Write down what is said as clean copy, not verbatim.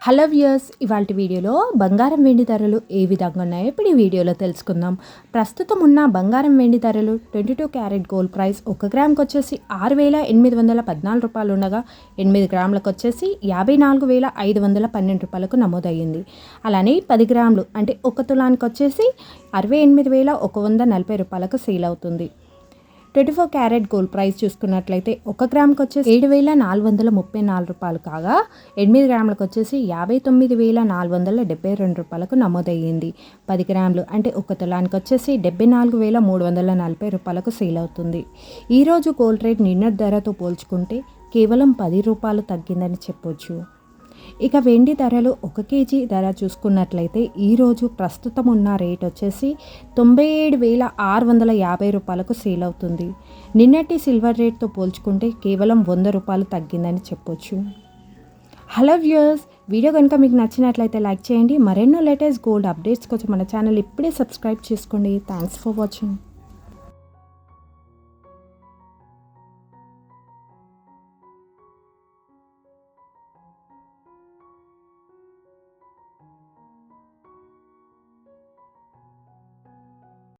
Hello viewers, ఇవాల్టి వీడియోలో బంగారం వెండి ధరలు ఏ విధంగా ఉన్నాయో ఇప్పుడు ఈ వీడియోలో తెలుసుకుందాం. ప్రస్తుతం ఉన్న బంగారం వెండి ధరలు 22 క్యారెట్ గోల్డ్ ప్రైస్ 1 గ్రామ్కి వచ్చేసి 6,814 రూపాయలు ఉండగా 8 గ్రాములకు వచ్చేసి 54,512 రూపాయలకు నమోదయ్యింది. అలానే 10 గ్రాములు అంటే 1 తులానికి వచ్చేసి 68,140 రూపాయలకు సేల్ అవుతుంది. 24 క్యారెట్ గోల్డ్ ప్రైస్ చూసుకున్నట్లయితే 1 గ్రామ్కి వచ్చేసి 7,434 రూపాయలు కాగా 8 గ్రాములకు వచ్చేసి 59,472 రూపాయలకు నమోదయ్యింది. 10 గ్రాములు అంటే 1 తులానికి వచ్చేసి 74,340 రూపాయలకు సేల్ అవుతుంది. ఈరోజు గోల్డ్ రేట్ నిన్నటి ధరతో పోల్చుకుంటే కేవలం 10 రూపాయలు తగ్గిందని చెప్పొచ్చు. ఇక వెండి ధరలు 1 కేజీ ధర చూసుకున్నట్లయితే ఈరోజు ప్రస్తుతం ఉన్న రేట్ వచ్చేసి 97,650 రూపాయలకు సేల్ అవుతుంది. నిన్నటి సిల్వర్ రేట్తో పోల్చుకుంటే కేవలం 100 రూపాయలు తగ్గిందని చెప్పొచ్చు. హలో వ్యూయర్స్, వీడియో కనుక మీకు నచ్చినట్లయితే లైక్ చేయండి. మరెన్నో లేటెస్ట్ గోల్డ్ అప్డేట్స్ కోసం మన ఛానల్ ఇప్పుడే సబ్స్క్రైబ్ చేసుకోండి. Thanks for watching.